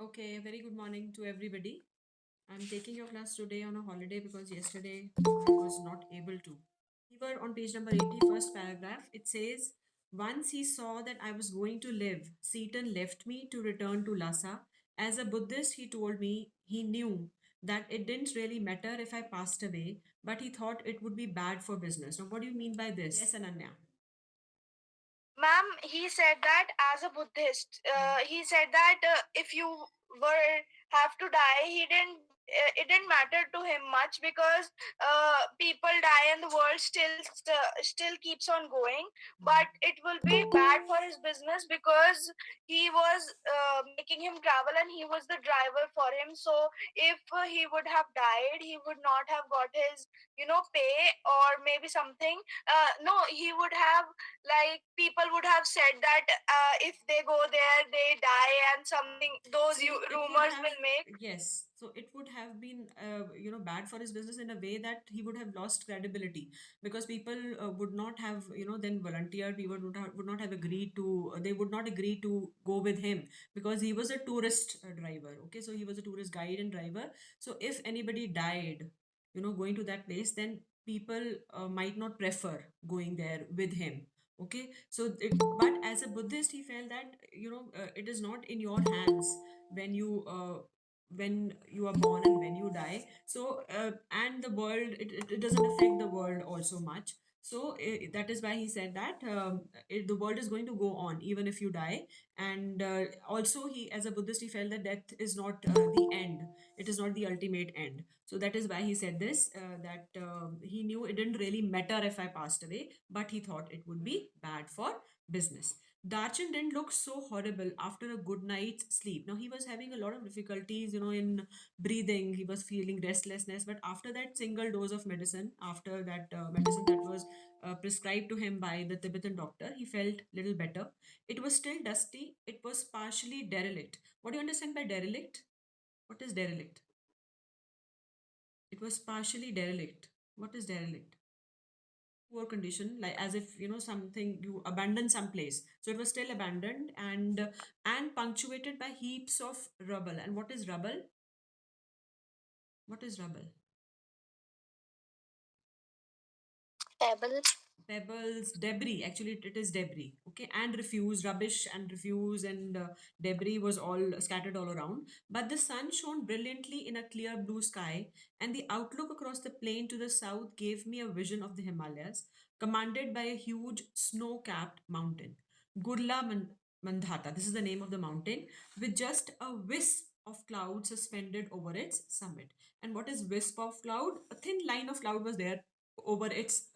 Okay, very good morning to everybody. I'm taking your class today on a holiday because yesterday I was not able to. We were on page number 80, first paragraph. It says, once he saw that I was going to live, Seaton left me to return to Lhasa. As a Buddhist, he told me he knew that it didn't really matter if I passed away, but he thought it would be bad for business. Now, what do you mean by this? Yes, Ananya. Ma'am, he said that as a Buddhist, he said that if you were have to die, he didn't. It didn't matter to him much because people die and the world still keeps on going. But it will be bad for his business because he was making him travel and he was the driver for him. So if he would have died, he would not have got his pay or maybe something. No, he would have, like, people would have said that if they go there they die and something, those See, it would rumors have, will make. yes. So it would have been, bad for his business in a way that he would have lost credibility because people would not have, then volunteered. We would not have agreed to, they would not agree to go with him because he was a tourist driver. Okay. So he was a tourist guide and driver. So if anybody died, going to that place, then people might not prefer going there with him. Okay, so but as a Buddhist he felt that it is not in your hands when you are born and when you die. So and the world, it doesn't affect the world also much. So that is why he said that the world is going to go on even if you die. And also, he, as a Buddhist, he felt that death is not the end, it is not the ultimate end. So that is why he said this, that he knew it didn't really matter if I passed away, but he thought it would be bad for business. Darchan didn't look so horrible after a good night's sleep. Now he was having a lot of difficulties, in breathing. He was feeling restlessness. But after that single dose of medicine, after that medicine that was prescribed to him by the Tibetan doctor, he felt little better. It was still dusty. It was partially derelict. What do you understand by derelict? What is derelict? It was partially derelict. What is derelict? Poor condition, like as if something, you abandon some place. So it was still abandoned, and punctuated by heaps of rubble. And what is rubble? What is rubble? Pebbles. Pebbles, debris. Actually, it is debris. Okay, and refuse, rubbish and refuse and debris was all scattered all around. But the sun shone brilliantly in a clear blue sky, and the outlook across the plain to the south gave me a vision of the Himalayas, commanded by a huge snow-capped mountain, Mandhata. This is the name of the mountain, with just a wisp of cloud suspended over its summit. And what is wisp of cloud? A thin line of cloud was there over its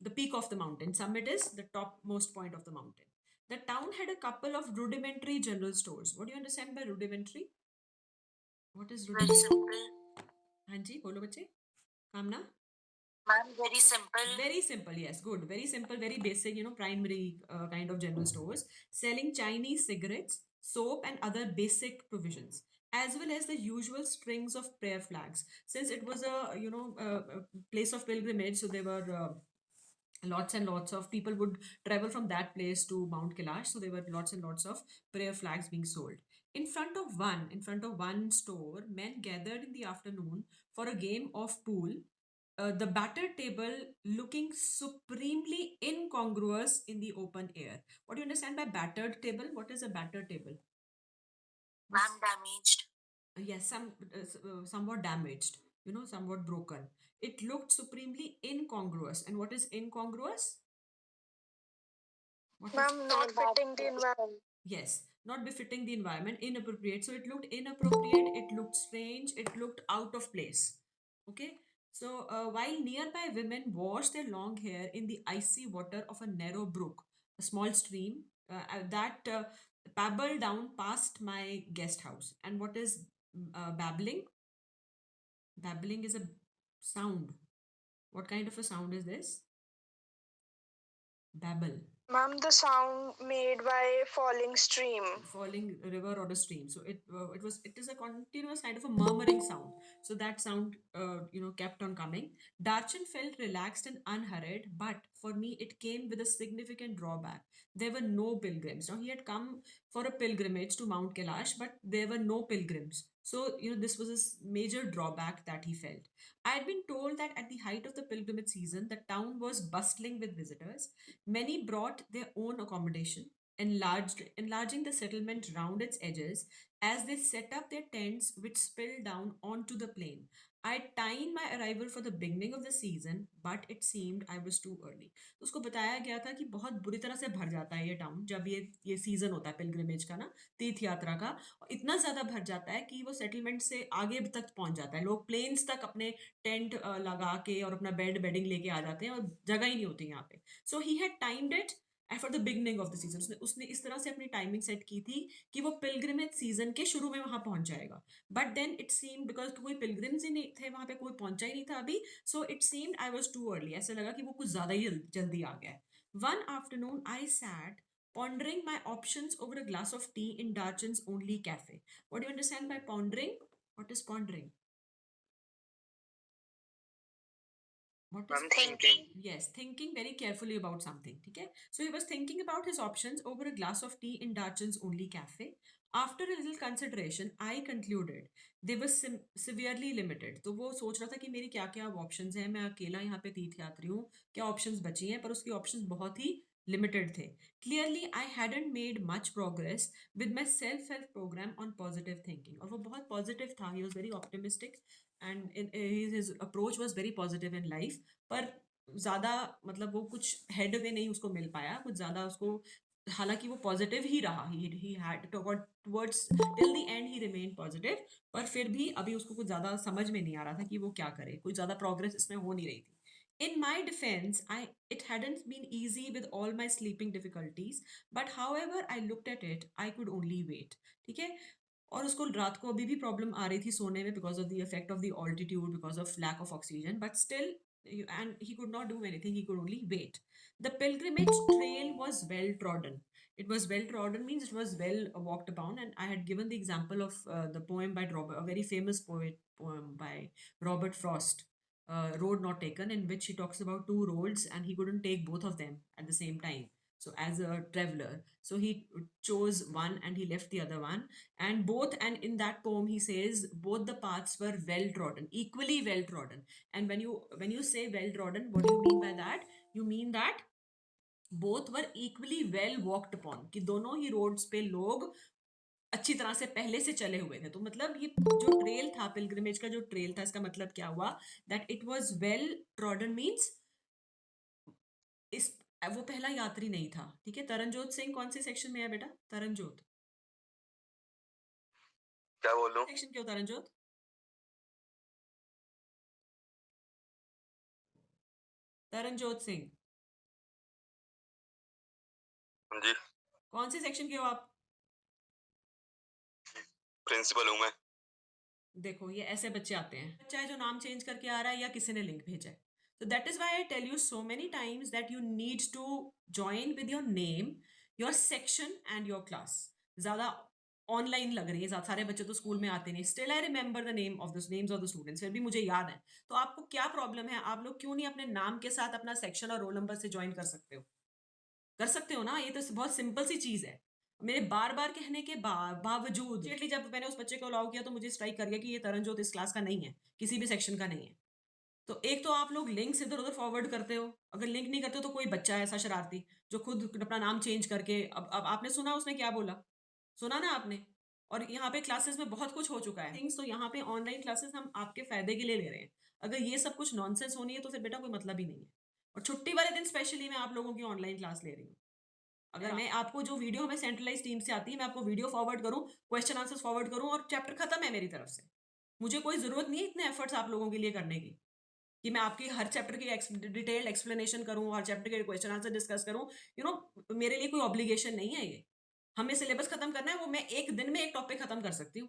the peak of the mountain. Summit is the topmost point of the mountain. The town had a couple of rudimentary general stores. What do you understand by rudimentary? What is Very rudimentary? simple. हाँ जी बोलो बच्चे कामना. Ma'am, very simple. Very simple, yes, good. Very simple, very basic, primary kind of general stores selling Chinese cigarettes, soap, and other basic provisions, as well as the usual strings of prayer flags. Since it was a place of pilgrimage, so there were lots and lots of people would travel from that place to Mount Kailash. So there were lots and lots of prayer flags being sold. In front of one store, men gathered in the afternoon for a game of pool. The battered table looking supremely incongruous in the open air. What do you understand by battered table? What is a battered table? Ma'am, damaged. Yes, somewhat damaged, somewhat broken. It looked supremely incongruous. And what is incongruous? What is Ma'am, not fitting the environment. Yes, not befitting the environment, inappropriate. So it looked inappropriate, it looked strange, it looked out of place. Okay. So while nearby women washed their long hair in the icy water of a narrow brook, a small stream that babbled down past my guest house. And what is babbling? Babbling is a sound. What kind of a sound is this? Babble. Ma'am, the sound made by falling stream. Falling river or a stream. So it is a continuous kind of a murmuring sound. So that sound kept on coming. Darchan felt relaxed and unhurried, but for me it came with a significant drawback. There were no pilgrims. Now he had come for a pilgrimage to Mount Kailash, but there were no pilgrims. So this was a major drawback that he felt. I had been told that at the height of the pilgrimage season, the town was bustling with visitors. Many brought their own accommodation, enlarging the settlement round its edges as they set up their tents, which spilled down onto the plain. I timed my arrival for the beginning of the season, but it seemed I was too early. तो उसको बताया गया था कि बहुत बुरी तरह से भर जाता है ये टाउन जब ये सीजन होता है पिलग्रिमेज का ना, तीर्थ यात्रा का, और इतना ज्यादा भर जाता है कि वो सेटलमेंट से आगे तक पहुंच जाता है। लोग प्लेन्स तक अपने टेंट लगा के और अपना बेडिंग लेके आ जाते हैं और जगह ही नहीं होती यहाँ पे। So he had timed it and for the beginning of the season उसने इस तरह से अपनी टाइमिंग सेट की थी कि वो पिलग्रिमेज सीजन के शुरू में वहां पहुंच जाएगा। But then it seem because कोई पिलग्रिम्स ही नहीं थे वहां पे, कोई पहुंचा ही नहीं था अभी। So it seemed I was too early, ऐसे लगा कि वो कुछ ज्यादा ही जल्दी आ गया। One afternoon I sat pondering my options over a glass of tea in Darchan's only cafe. What do you understand by pondering? What is pondering? What is I'm thinking. Yes, thinking very carefully about something. Okay, so he was thinking about his options over a glass of tea in Darchan's only cafe. After a little consideration, I concluded they were severely limited. तो वो सोच रहा था कि मेरी क्या क्या options हैं, मैं अकेला यहाँ पे तीर्थ यात्री हूँ, क्या ऑप्शंस बची हैं, पर उसकी ऑप्शंस बहुत ही लिमिटेड थे। Clearly I hadn't made much progress with my self help program on positive thinking. और वो बहुत पॉजिटिव था, he was very optimistic and his approach was very positive in life. पर ज्यादा मतलब वो कुछ हेड वे नहीं उसको मिल पाया कुछ ज्यादा उसको, हालांकि वो पॉजिटिव ही रहा, he had towards till the and he remain positive. पर फिर भी अभी उसको कुछ ज्यादा समझ में नहीं आ रहा था कि वो क्या करे, कुछ ज्यादा प्रोग्रेस इसमें हो नहीं रही थी। In my defense, it hadn't been easy with all my sleeping difficulties, but however I looked at it, I could only wait. ठीक है, और उसको रात को अभी भी प्रॉब्लम आ रही थी सोने में because of the effect of the altitude, because of lack of oxygen, but still and he could not do anything, he could only wait. The pilgrimage trail was well trodden. It was well trodden means it was well walked upon, and I had given the example of the poem by Robert, a very famous poem by Robert Frost, Road Not Taken, in which he talks about two roads and he couldn't take both of them at the same time. So as a traveler, so he chose one and he left the other one, and both, and in that poem he says both the paths were well trodden, equally well trodden. And when you say well trodden, what do you mean by that? You mean that both were equally well walked upon, कि दोनों ही roads पे लोग अच्छी तरह से पहले से चले हुए थे। तो मतलब ये जो ट्रेल था, पिलग्रिमेज का जो ट्रेल था, इसका मतलब क्या हुआ, that it was well trodden means इस वो पहला यात्री नहीं था। ठीक है, तरनजोत सिंह कौन से सेक्शन में है बेटा? तरनजोत क्या बोलूं? सेक्शन क्यों तरनजोत? तरनजोत सिंह जी, कौन से सेक्शन के हो आप? प्रिंसिपल हूं मैं। देखो ये ऐसे बच्चे आते हैं, बच्चा है जो नाम चेंज करके आ रहा है या किसी ने लिंक भेजा है। तो that is why I tell you so many times that you need to join with your name, your section and your class. ज्यादा ऑनलाइन लग रही है, सारे बच्चे तो स्कूल में आते नहीं। Still I remember the name of the names of the students, फिर भी मुझे याद है। तो आपको क्या प्रॉब्लम है, आप लोग क्यों नहीं अपने नाम के साथ अपना सेक्शन और रोल नंबर से ज्वाइन कर सकते हो? कर सकते हो ना, ये तो बहुत सिंपल सी चीज है। मेरे बार बार कहने के बावजूद जब मैंने उस बच्चे को अलाउ किया तो मुझे स्ट्राइक कर गया कि ये तरनजोत इस क्लास का नहीं है, किसी भी सेक्शन का नहीं है। तो एक तो आप लोग लिंक्स इधर उधर फॉरवर्ड करते हो, अगर लिंक नहीं करते हो तो कोई बच्चा है ऐसा शरारती जो खुद अपना नाम चेंज करके, अब आपने सुना उसने क्या बोला, सुना ना आपने? और यहाँ पे क्लासेस में बहुत कुछ हो चुका है थिंग्स, तो यहाँ पे ऑनलाइन क्लासेस हम आपके फायदे के लिए ले रहे हैं। अगर ये सब कुछ नॉनसेंस होनी है तो फिर बेटा कोई मतलब ही नहीं है। और छुट्टी वाले दिन स्पेशली मैं आप लोगों की ऑनलाइन क्लास ले रही हूँ। अगर मैं आपको जो वीडियो हमें सेंट्रलाइज टीम से आती है, मैं आपको वीडियो फॉरवर्ड करूँ, क्वेश्चन आंसर्स फॉरवर्ड करूँ और चैप्टर खत्म है मेरी तरफ से। मुझे कोई जरूरत नहीं है इतने एफर्ट्स आप लोगों के लिए करने की कि मैं आपकी हर चैप्टर की डिटेल्ड एक्सप्लेनेशन करूँ, हर चैप्टर के क्वेश्चन आंसर डिस्कस करूँ। मेरे लिए कोई ऑब्लिगेशन नहीं है ये। हमें सिलेबस खत्म करना है, वो मैं एक दिन में एक टॉपिक खत्म कर सकती हूँ।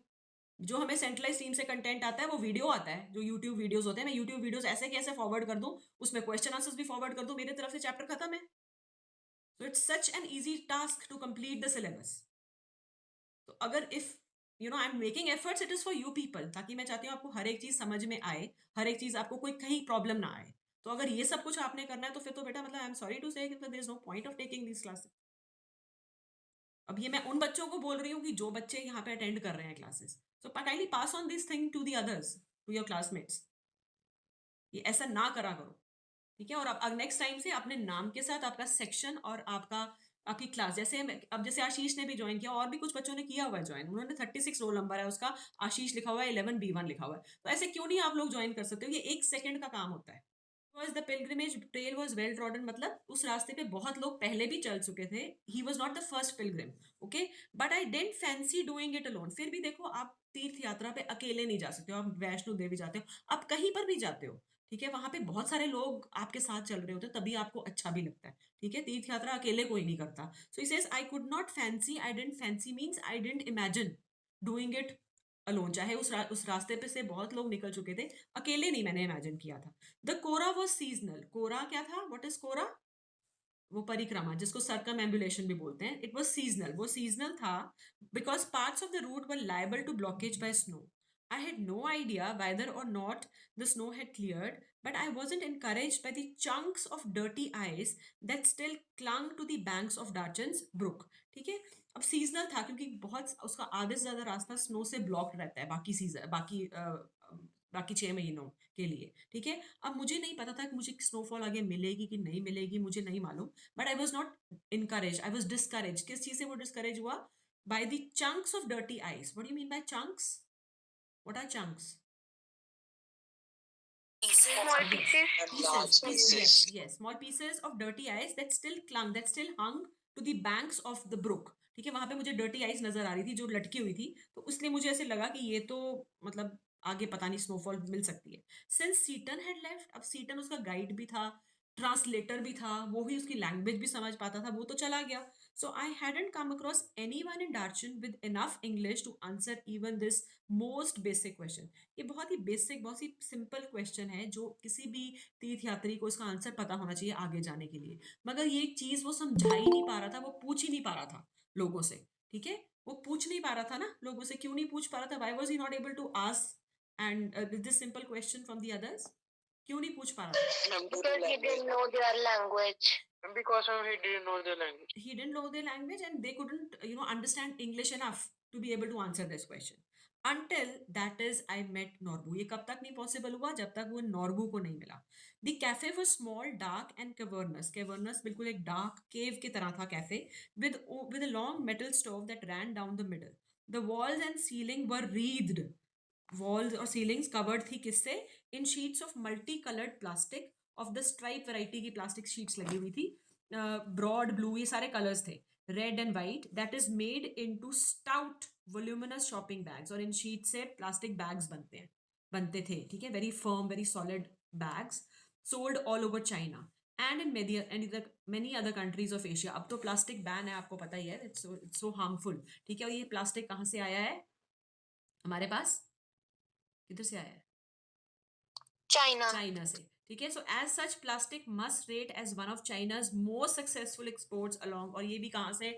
जो हमें सेंट्रलाइज टीम से कंटेंट आता है वो वीडियो आता है, जो यूट्यूब वीडियोस होते हैं, मैं यूट्यूब वीडियोस ऐसे कैसे फॉरवर्ड कर दूं, उसमें क्वेश्चन आंसर्स भी फॉरवर्ड कर दूं, मेरी तरफ से चैप्टर खत्म है। So it's such an easy task to complete the syllabus. तो अगर if I am making efforts, it is for you people, ताकि मैं चाहती हूँ आपको हर एक चीज समझ में आए, हर एक चीज आपको कोई कहीं प्रॉब्लम ना आए। तो अगर ये सब कुछ आपने करना है तो फिर तो बेटा मतलब I am sorry to say there is no point of taking this classes. अब ये मैं उन बच्चों को बोल रही हूँ कि जो बच्चे यहाँ पे अटेंड कर रहे हैं classes, so kindly pass on this thing to the others, to your classmates. ये ऐसा ना करा करो, ठीक है। और अब नेक्स्ट टाइम से अपने नाम के साथ आपका सेक्शन और आपका आपकी क्लास, जैसे अब जैसे आशीष ने भी ज्वाइन किया और भी कुछ बच्चों ने किया हुआ है ज्वाइन, उन्होंने 36 रोल नंबर है उसका, आशीष लिखा हुआ है, 11B1 लिखा हुआ है, तो ऐसे क्यों नहीं आप लोग ज्वाइन कर सकते हो? ये 1 सेकंड का काम होता है। Was the pilgrimage trail was well trodden, मतलब उस रास्ते पे बहुत लोग पहले भी चल चुके थे। He was not the first pilgrim, okay, but I didn't fancy doing it alone. फिर भी देखो, आप तीर्थ यात्रा पे अकेले नहीं जा सकते हो, आप वैष्णो देवी जाते हो, आप कहीं पर भी जाते हो, ठीक है, वहां पे बहुत सारे लोग आपके साथ चल रहे होते हैं, तभी आपको अच्छा भी लगता है, ठीक है। तीर्थ यात्रा अकेले कोई नहीं करता। So he says I could not fancy, I didn't fancy means I didn't imagine doing it alone. चाहे उस रास्ते पे से बहुत लोग निकल चुके थे, अकेले नहीं मैंने इमेजिन किया था। The kora was seasonal. Kora क्या था? What is kora? वो परिक्रमा जिसको सर्कम एम्बुलेशन भी बोलते हैं, इट वॉज सीजनल, वो सीजनल था because parts of the route were liable to blockage by snow. I had no idea whether or not the snow had cleared, but I wasn't encouraged by the chunks of dirty ice that still clung to the banks of Darchan's brook। ठीक है, अब seasonal था क्योंकि बहुत उसका आधे से ज्यादा रास्ता स्नो से ब्लॉक्ड रहता है बाकी सीजन, बाकी 6 महीनों के लिए, ठीक है। अब मुझे नहीं पता था कि मुझे स्नोफॉल आगे मिलेगी कि नहीं मिलेगी, मुझे नहीं मालूम, but I was not encourage, I was discourage. किस चीज से वो डिस्करेज हुआ? By the chunks of dirty ice. What do you mean by chunks? What are chunks? Small Yes, pieces. pieces, yes, yes, small pieces of dirty ice that still clung, that still hung to the banks of the brook। ठीक है, वहां पे मुझे dirty ice नजर आ रही थी जो लटकी हुई थी, तो इसलिए मुझे ऐसे लगा कि ये तो मतलब आगे पता नहीं स्नोफॉल मिल सकती है। सिंस सीटन हैड लेफ्ट, अब सीटन उसका गाइड भी था, ट्रांसलेटर भी था, वो ही उसकी लैंग्वेज भी समझ पाता था, वो तो चला गया। So I hadn't come across anyone in Darchen with enough English to answer even this most basic question. ये बहुत ही बेसिक, बहुत ही सिंपल क्वेश्चन है जो किसी भी तीर्थ यात्री को इसका आंसर पता होना चाहिए आगे जाने के लिए, मगर ये चीज वो समझा ही नहीं पा रहा था, वो पूछ ही नहीं पा रहा था लोगों से, ठीक है। वो पूछ नहीं पा रहा था ना लोगों से, क्यों नहीं पूछ पा रहा था? Why was he not able to ask and this simple question from the others? क्यों नहीं पूछ पा रहा था? Because he didn't know their language. Because of he didn't know the language. He didn't know the language and they couldn't understand English enough to be able to answer this question until that is I met Norbu। ये कब तक नहीं possible हुआ? जब तक वो नॉर्बू को नहीं मिला। The cafe was small, dark and cavernous। cavernous बिल्कुल एक डार्क केव की तरह था cafe, with a long metal stove that ran down the middle। the walls and ceiling were wreathed, walls और सीलिंग्स कवर्ड थी किससे? In sheets of multi coloured plastic of the stripe variety की plastic sheets लगी हुई थी, broad blue, ये सारे colours थे, red and white, that is made into stout voluminous shopping bags. और इन शीट से प्लास्टिक बैग्स बनते थे, ठीक है, very firm, very solid bags, sold all over China and in many other countries of Asia. अब तो प्लास्टिक बैन है, आपको पता ही है, इट्स सो हार्मफुल, ठीक है। और ये प्लास्टिक कहाँ से आया है हमारे पास? किधर से आया है? China. चाइना से, ठीक है। So as such plastic must rate as one of China's most successful exports along. और ये भी कहाँ से?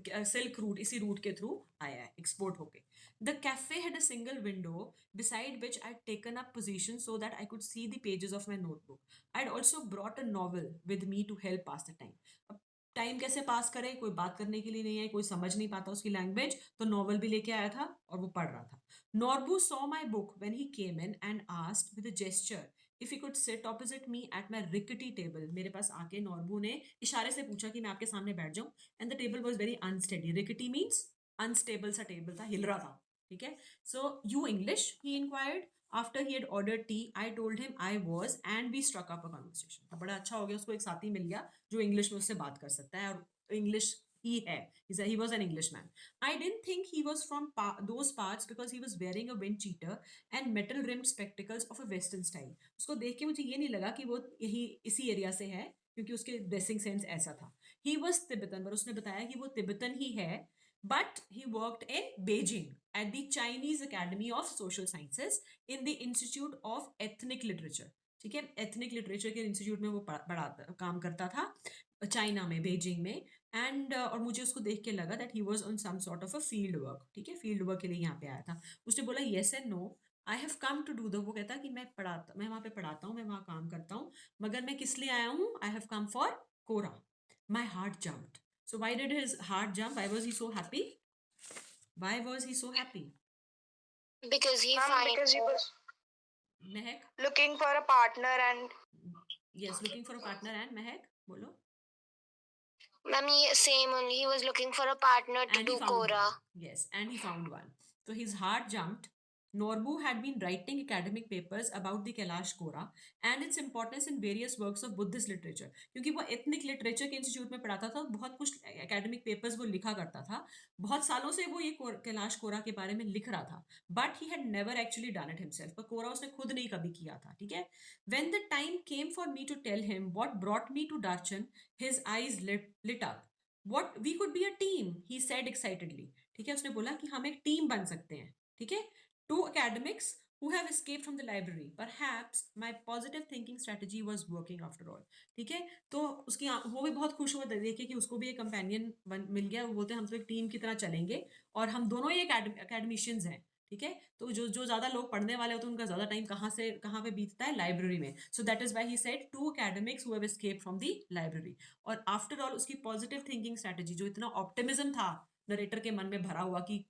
सिल्क रूट, इसी रूट के थ्रू आया है, एक्सपोर्ट होके। The cafe had a single window beside which I'd taken up position so that I could see the pages of my notebook। I'd also brought a novel with me to help pass the time। अब time कैसे पास करे? कोई बात करने के लिए नहीं है, कोई समझ नहीं पाता उसकी लैंग्वेज, तो नॉवल भी लेके आया था और वो पढ़ रहा था। Norbu saw my book when he came in and asked with a gesture if he could sit opposite me at my rickety table। मेरे पास आके नॉर्बू ने इशारे से पूछा कि मैं आपके सामने बैठ जाऊं, and the table was very unsteady. Rickety means unstable सा टेबल था, हिल रहा था, ठीक है। So you English, he inquired. After he had ordered tea I told him I was and we struck up a conversation. बड़ा अच्छा हो गया, उसको एक साथी मिल गया जो इंग्लिश में उससे बात कर सकता है, और इंग्लिश ही है, he was an Englishman। I didn't think he was from those parts because he was wearing a wind cheater and metal rimmed spectacles of a western style। उसको देख के मुझे ये नहीं लगा कि वो यही इसी एरिया से है, क्योंकि उसके ड्रेसिंग सेंस ऐसा था। He was Tibetan, पर उसने बताया कि वो तिब्बतन ही है, but he worked in Beijing at the Chinese Academy of Social Sciences in the Institute of Ethnic Literature। ठीक है, एथनिक लिटरेचर के इंस्टीट्यूट में वो काम करता था। चाइना में, बीजिंग में। एंड और मुझे उसको देख के लगा that he was on some sort of a field work, ठीक है, फील्ड वर्क के लिए यहाँ पे आया था। उसने बोला yes and no, I have come to do the, वो कहता कि मैं वहाँ पे पढ़ाता हूँ, मैं वहाँ काम करता हूँ, मगर मैं किस लिए आया हूँ, I have come for kora. My heart jumped. So why did his heart jump, why was he so happy, why was he so happy? Because he was Mahak? looking for a partner and Yes, looking for a partner, and Mehak, bolo. Mummy, same only. He was looking for a partner to And he do found Kora. one. Yes, and he found one. So his heart jumped. Norbu had been writing academic papers about the Kailash Kora and its importance in various works of Buddhist literature. क्योंकि वो ethnic literature के institute में पढ़ाता था, बहुत कुछ academic papers वो लिखा करता था, बहुत सालों से वो ये कैलाश कोरा के बारे में लिख रहा था, but he had never actually done it himself, पर कोरा उसने खुद नहीं कभी किया था, ठीक है। When the time came for me to tell him what brought me to Darchen, his eyes lit up. What we could be a team, he said excitedly. ठीक है, उसने बोला कि हम एक टीम बन सकते हैं, ठीक है। Two academics who have escaped from the library. Perhaps my positive thinking strategy was working after all. ठीक है, तो उसकी वो भी बहुत खुश हुआ देखे कि उसको भी एक कंपेनियन मिल गया। वो बोलते हैं हम तो एक टीम की तरह चलेंगे और हम दोनों ही एकेडमिशियंस हैं, ठीक है। तो जो जो ज्यादा लोग पढ़ने वाले होते हैं उनका ज्यादा टाइम कहाँ पे बीतता है, लाइब्रेरी में। So that is why he said to academics who have escaped from the library. और आफ्टर ऑल उसकी पॉजिटिव थिंकिंग स्ट्रेटेजी, जो इतना ऑप्टिमिज्म था नरेटर के मन में भरा हुआ कि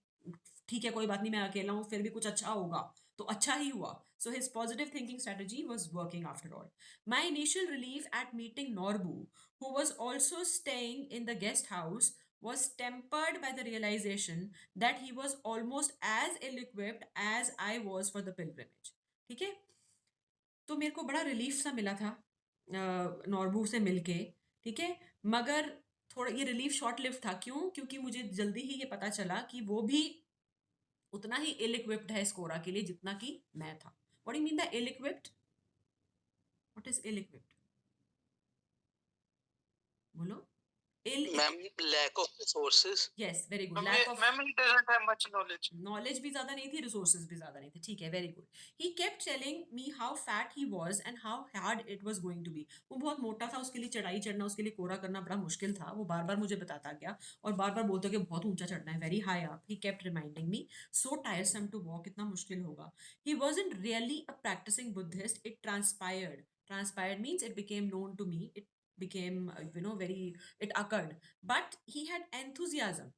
ठीक है कोई बात नहीं, मैं अकेला हूं, फिर भी कुछ अच्छा होगा, तो अच्छा ही हुआ। So his positive thinking strategy was working after all. My initial relief at meeting Norbu, who was also staying in the guest house, was tempered by the realization that he was almost as ill-equipped as I was for the pilgrimage. ठीक है, तो मेरे को बड़ा relief सा मिला था नॉर्बू से मिलके, ठीक है। मगर थोड़ा ये रिलीफ शॉर्ट लिव था, क्यों? क्योंकि मुझे जल्दी ही ये पता चला कि वो भी उतना ही इल इक्विप्ड है स्कोरा के लिए जितना कि मैं था। What do you mean the ill equipped? What is ill equipped? बोलो। Ma'am, lack of resources. Yes, very good. Lack of, ma'am, he doesn't have much knowledge. Knowledge भी ज्यादा नहीं थी, रिसोर्सेज भी ज्यादा नहीं थे, ठीक है, very good. He kept telling me how fat he was and how hard it was going to be. वो बहुत मोटा था, उसके लिए चढ़ाई चढ़ना, उसके लिए कोरा करना बड़ा मुश्किल था। वो बार बार मुझे बताता गया और बार बार बोलता कि बहुत ऊंचा चढ़ना है, very high up. He kept reminding me so tiresome to walk, इतना मुश्किल होगा। He wasn't really a practising Buddhist, it transpired. Transpired means it became known to me, it became very, it occurred, but he had enthusiasm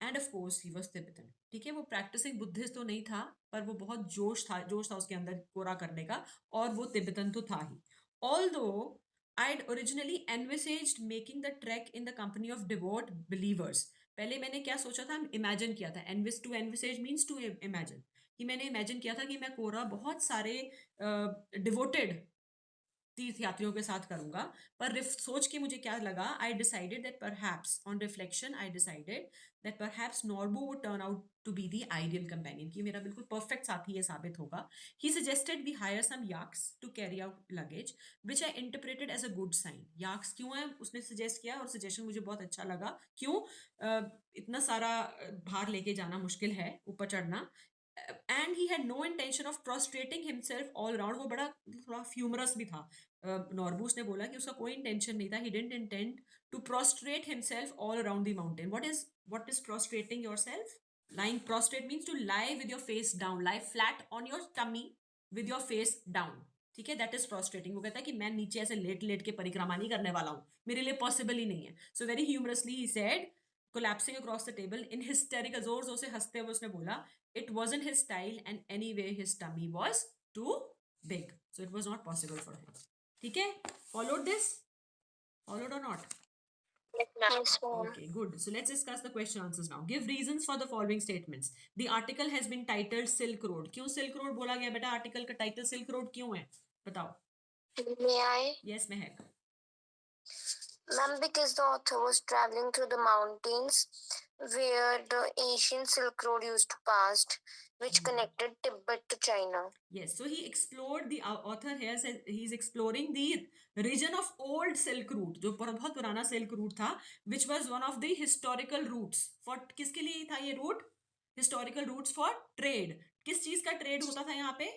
and of course he was Tibetan, ठीक है। वो practising Buddhist तो नहीं था, पर वो बहुत जोश था उसके अंदर कोरा करने का, और वो तिब्बतन तो था ही। Although I'd originally envisaged making the trek in the company of devout believers. पहले मैंने क्या सोचा था, इमेजिन किया था, to envisage means to imagine, कि मैंने इमेजिन किया था कि मैं कोरा बहुत सारे डिवोटेड तीर्थ यात्रियों के साथ करूंगा। पर सोच के मुझे क्या लगा, I decided that perhaps, on reflection I decided that perhaps Norbu would turn out to be the ideal companion, कि मेरा बिल्कुल परफेक्ट साथी ये साबित होगा। He suggested we hire some yaks to carry out luggage, which I interpreted as a good sign. Yaks क्यों है उसने सजेस्ट किया, और सजेशन मुझे बहुत अच्छा लगा। क्यों? इतना सारा भार लेके जाना मुश्किल है, ऊपर चढ़ना। And he had no intention of prostrating himself all around. वो बड़ा थोड़ा फ्यूमरस भी था। नॉर्बूस ने बोला कि उसका कोई इंटेंशन नहीं था, he didn't intend to prostrate himself all around the mountain. What is prostrating yourself? Lying prostrate means to lie with your face down, lie flat on your tummy with your face down, ठीक है, that is प्रोस्ट्रेटिंग। वो कहता है कि मैं नीचे ऐसे late late के परिक्रमा नहीं करने वाला हूं, मेरे लिए पॉसिबल ही नहीं है। So very humorously he said, collapsing across the table in hysterical, जोर जोर से हंसते हुए उसने बोला, it wasn't his style and anyway his tummy was too big, so it was not possible for him. ठीक है, followed this? Followed or not? Yes, ma'am. Okay, good. So let's discuss the question answers now. Give reasons for the following statements. The article has been titled Silk Road. क्यों Silk Road बोला गया बेटा? Article का title Silk Road क्यों है? बताओ. May I? Yes, Mehak. Ma'am, because the author was traveling through the mountains where the ancient Silk Road used to pass, which connected Tibet to China. Yes, so he explored, the author here says he's exploring the region of old Silk Route, जो बहुत पुराना Silk Route था, which was one of the historical routes. For किसके लिए था ये route? Historical routes for trade. किस चीज का trade होता था यहाँ पे?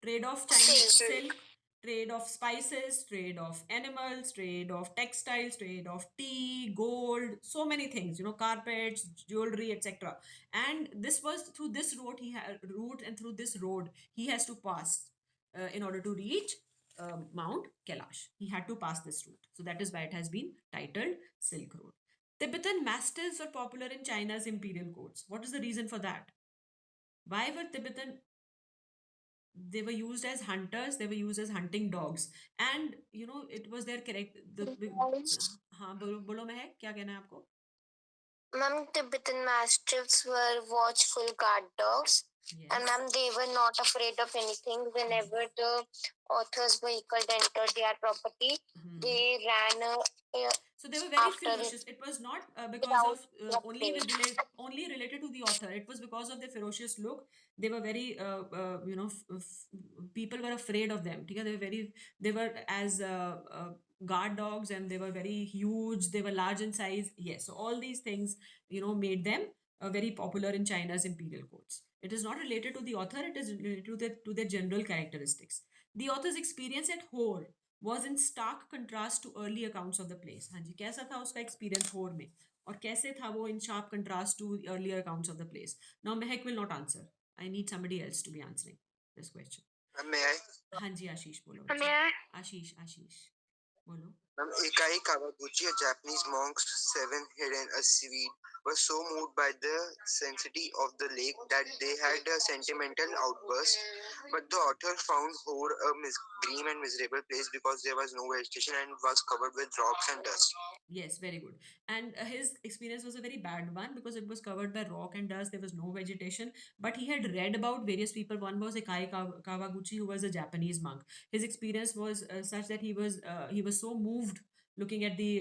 Trade of Chinese silk, Trade of spices, trade of animals, trade of textiles, trade of tea, gold, so many things, carpets, jewelry, etc. And this was through this route, and through this road he has to pass in order to reach Mount Kailash. He had to pass this route. So that is why it has been titled Silk Road. Tibetan mastiffs were popular in China's imperial courts. What is the reason for that? Why were Tibetan They were used as hunters, they were used as hunting dogs, and it was their correct the हाँ बोलो बोलो महक, क्या कहना है आपको? Ma'am, Tibetan Mastiffs were watchful guard dogs. Yes. And ma'am, they were not afraid of anything. Whenever the author's vehicle entered their property, they ran So they were very after it ferocious. It was not because without of afraid. only related to the author. It was because of their ferocious look. They were very people were afraid of them. Okay? They were as guard dogs, and they were very huge. They were large in size. Yes, so all these things made them very popular in China's imperial courts. It is not related to the author. It is related to their general characteristics. The author's experience at Hor was in stark contrast to early accounts of the place. हाँ जी, कैसा था उसका experience होर में, और कैसे था वो in sharp contrast to earlier accounts of the place. Now Mehak will not answer. I need somebody else to be answering this question. May I? हाँ जी, आशीष बोलो. May I? आशीष बोलो. Ikai Kawaguchi, a Japanese monk, seven hidden a seaweed, was so moved by the sanctity of the lake that they had a sentimental outburst. But the author found Hor a grim and miserable place because there was no vegetation and was covered with rocks and dust. Yes, very good. And his experience was a very bad one because it was covered by rock and dust. There was no vegetation. But he had read about various people. One was Ikai Kawaguchi, who was a Japanese monk. His experience was such that he was so moved looking at the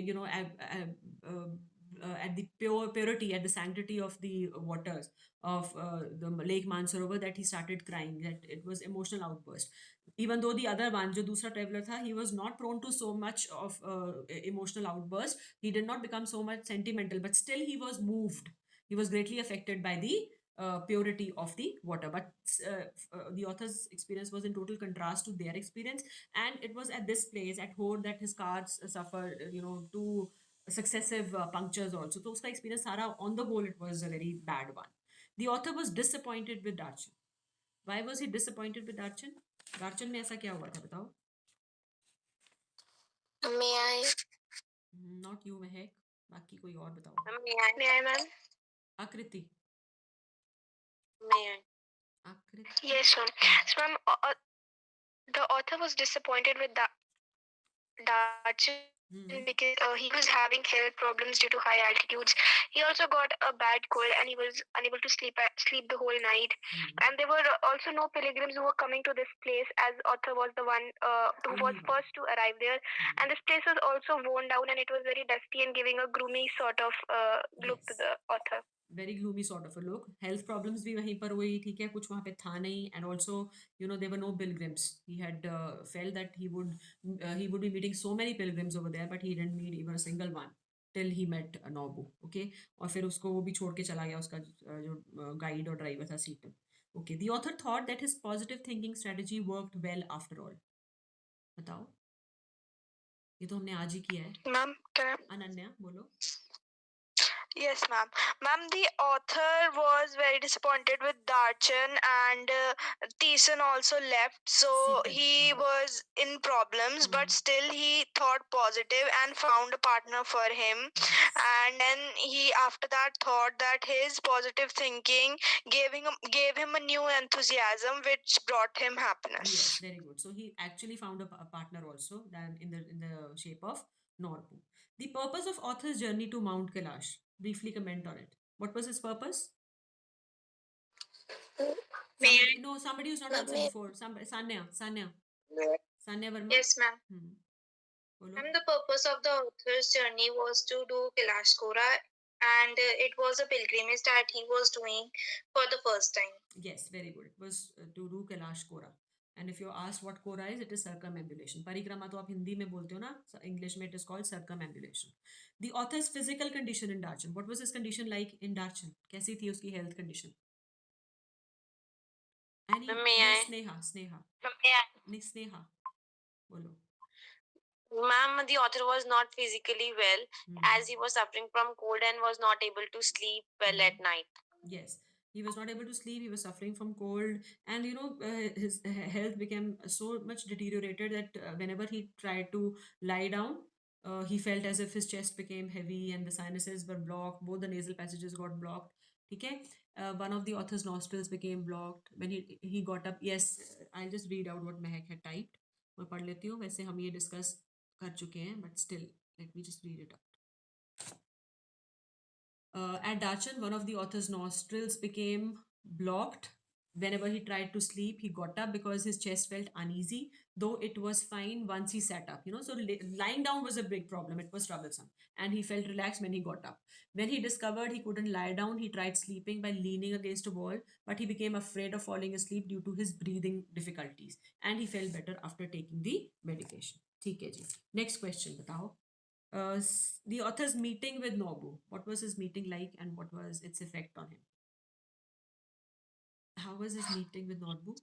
at the purity, at the sanctity of the waters of the Lake Mansarovar, that he started crying. That it was emotional outburst. Even though the other one, जो दूसरा traveler था, he was not prone to so much of emotional outburst. He did not become so much sentimental, but still he was moved. He was greatly affected by the purity of the water. But the author's experience was in total contrast to their experience, and it was at this place at Hor that his cars suffered, two successive punctures also. So uska experience sara, on the whole, it was a very bad one. The author was disappointed with Darchan. Why was he disappointed with Darchan? Darchan में ऐसा क्या हुआ था बताओ? May I? Not you महक, बाकी कोई और बताओ. May I, ma'am? आकृति. May I? आकृति. Yes, ma'am. So, ma'am, the author was disappointed with Darchan because he was having health problems due to high altitudes. He also got a bad cold and he was unable to sleep the whole night. And there were also no pilgrims who were coming to this place, as author was the one who was first to arrive there. And this place was also worn down and it was very dusty and giving a gloomy sort of look to the author. Very gloomy sort of a look. Health problems भी वहीं पर हुई, ठीक है, कुछ वहाँ पे था नहीं. And also, there were no pilgrims. He had felt that he would be meeting so many pilgrims over there, but he didn't meet even a single one till he met Nobu. Okay, और फिर उसको वो भी छोड़ के चला गया, उसका जो guide और driver था सीट पे. Okay, the author thought that his positive thinking strategy worked well after all. बताओ, ये तो हमने आज ही किया है. Ma'am, can I? अनन्या बोलो. Yes, ma'am. Ma'am, the author was very disappointed with Darchan, and Thiessen also left. So he was in problems, but still he thought positive and found a partner for him. And then he, after that, thought that his positive thinking gave him a new enthusiasm, which brought him happiness. Yes, very good. So he actually found a partner also, than in the shape of Norpu. The purpose of author's journey to Mount Kailash. Briefly comment on it. What was his purpose? Somebody who's not answered before. Sanya Verma. Yes, ma'am. And the purpose of the author's journey was to do Kailash Kora, and it was a pilgrimage that he was doing for the first time. Yes, very good. It was to do Kailash Kora. And if you're asked what Kora is, it is circumambulation. Parikrama तो आप हिंदी में बोलते हो ना, English में it is called circumambulation. The author's physical condition in Darchan. What was his condition like in Darchan? कैसी थी उसकी health condition? Sneha. May I? Sneha. बोलो. Ma'am, the author was not physically well as he was suffering from cold and was not able to sleep well at night. Yes, he was not able to sleep. He was suffering from cold, and his health became so much deteriorated that whenever he tried to lie down, he felt as if his chest became heavy and the sinuses were blocked. Both the nasal passages got blocked. Okay, one of the author's nostrils became blocked when he got up. Yes, I'll just read out what Mehak had typed. मैं पढ़ लेती हूँ. वैसे हम ये discuss कर चुके हैं, but still, let me just read it out. At Dachan, one of the author's nostrils became blocked. Whenever he tried to sleep, he got up because his chest felt uneasy, though it was fine once he sat up. So lying down was a big problem. It was troublesome. And he felt relaxed when he got up. When he discovered he couldn't lie down, he tried sleeping by leaning against a wall, but he became afraid of falling asleep due to his breathing difficulties. And he felt better after taking the medication. ठीक है जी. Next question बताओ. The author's meeting with Nobu. What was his meeting like and what was its effect on him? How was his meeting with Nobu?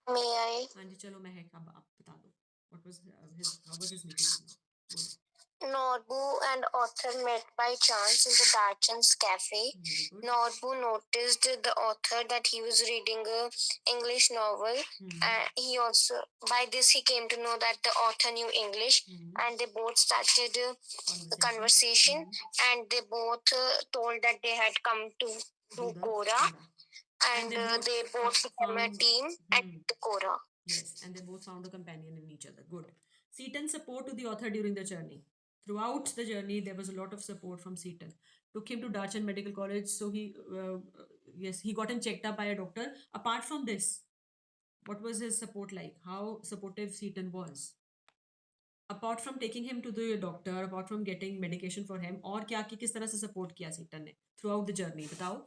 May I? हाँ जी चलो महक अब आप बता दो. What was how was his meeting with Nobu? बोलो. Norbu and author met by chance in the Darchan's cafe. Very good. Norbu noticed the author that he was reading a English novel. He also, by this, he came to know that the author knew English, and they both started the conversation, and they both told that they had come to do Kora, and they both became a team at the Kora. Yes, and they both found a companion in each other. Good. Seaton's support to the author during the journey. Throughout the journey, there was a lot of support from Seaton. Took him to Darchan Medical College, so he got him checked up by a doctor. Apart from this, what was his support like? How supportive Seaton was? Apart from taking him to the doctor, apart from getting medication for him, और क्या किस तरह से support किया Seaton ने throughout the journey? बताओ.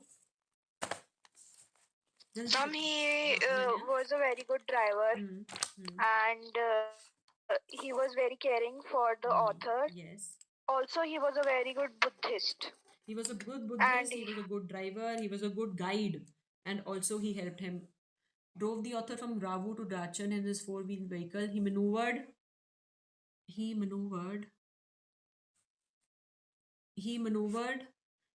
He was a very good driver, and he was very caring for the author. Yes. Also, he was a very good Buddhist. He was a good Buddhist, he was a good driver, he was a good guide, and also he helped him. Drove the author from Ravu to Dachan in his four-wheel vehicle. He maneuvered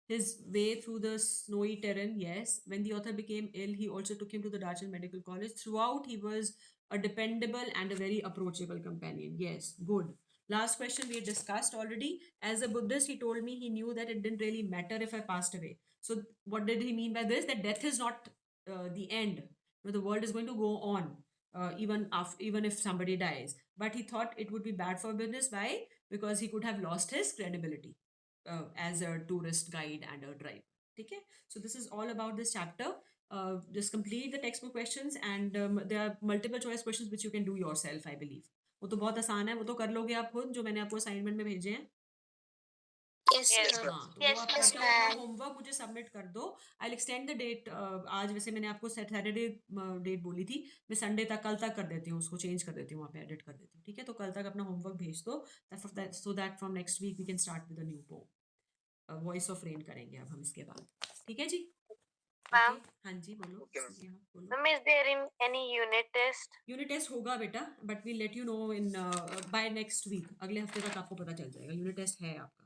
his way through the snowy terrain. Yes. When the author became ill, he also took him to the Dachan Medical College. Throughout, he was a dependable and a very approachable companion. Yes, good. Last question we had discussed already. As a Buddhist, he told me he knew that it didn't really matter if I passed away. So, what did he mean by this? That death is not the end. The world is going to go on, even if somebody dies. But he thought it would be bad for business. Why? Because he could have lost his credibility as a tourist guide and a driver. Okay, so this is all about this chapter. Just complete the textbook questions, and there are multiple choice questions which you can do yourself, I believe. वो तो बहुत आसान है, वो तो कर लोगे आप खुद जो मैंने आपको असाइनमेंट में भेजे हैं. Yes, ma'am. हाँ, तो वो आप करके अपना होमवर्क मुझे सबमिट कर दो. I extend the date. आज वैसे मैंने आपको सैटरडे डेट बोली थी, मैं संडे तक कल तक कर देती हूँ, उसको चेंज कर देती हूँ, वहाँ पे एडिट कर देती हूँ. ठीक है, तो कल तक अपना होमवर्क भेज दो, so that from next week we can start with a new poem. Voice of rain करेंगे अब हम इसके बाद. ठीक है जी. Ma'am. हाँ जी बोलो. बोलो. Ma'am, is there any unit test? Unit test होगा बेटा, but we let you know in by next week. अगले हफ्ते तक आपको पता चल जाएगा. यूनिट टेस्ट है आपका.